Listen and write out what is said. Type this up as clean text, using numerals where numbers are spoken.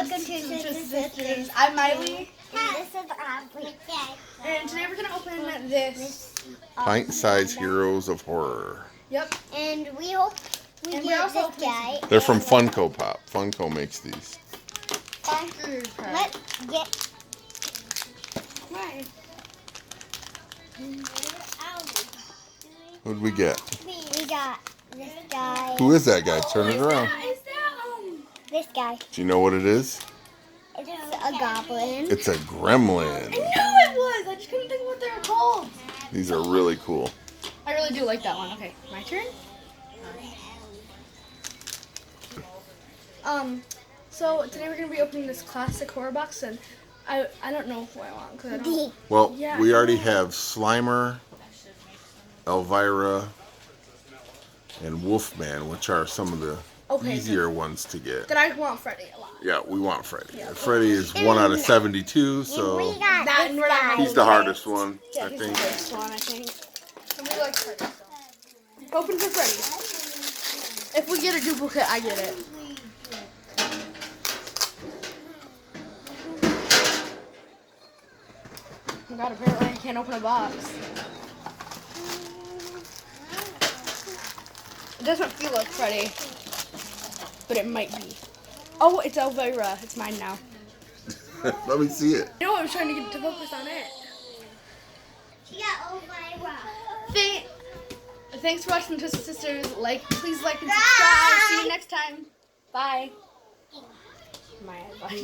Welcome to Sister Sisters. I'm Miley. And this is Aubri. And today we're going to open this. Pint-sized Heroes of Horror. Yep. And we hope we And get we're also this guy. They're from Funko Pop. Funko makes these. Let's get Right. Who'd we get? we got this guy. Who is that guy? Turn it around. This guy. Do you know what it is? It's a goblin. It's a gremlin. I knew it was. I just couldn't think of what they were called. These are really cool. I really do like that one. Okay, my turn. So today we're gonna be opening this classic horror box, and I don't know who I want because I don't. Well, Yeah. we already have Slimer, Elvira, and Wolfman, which are some of the easier ones to get. Then I want Freddy a lot. Yeah, we want Freddy. Yeah. Freddy is 1 out of 72, so We got That this and we're not guy. he's the hardest one, Yeah, I he's think. the first one, I think. And we like Freddy. So. Open for Freddy. If we get a duplicate, I get it. Oh God, apparently I can't open a box. It doesn't feel like Freddy, but it might be. Oh, it's Elvira. It's mine now. Let me see it. You know, I was trying to get to focus on it. She got Elvira. Thanks for watching, Sister Sisters. Please like and subscribe. See you next time. Bye. My advice.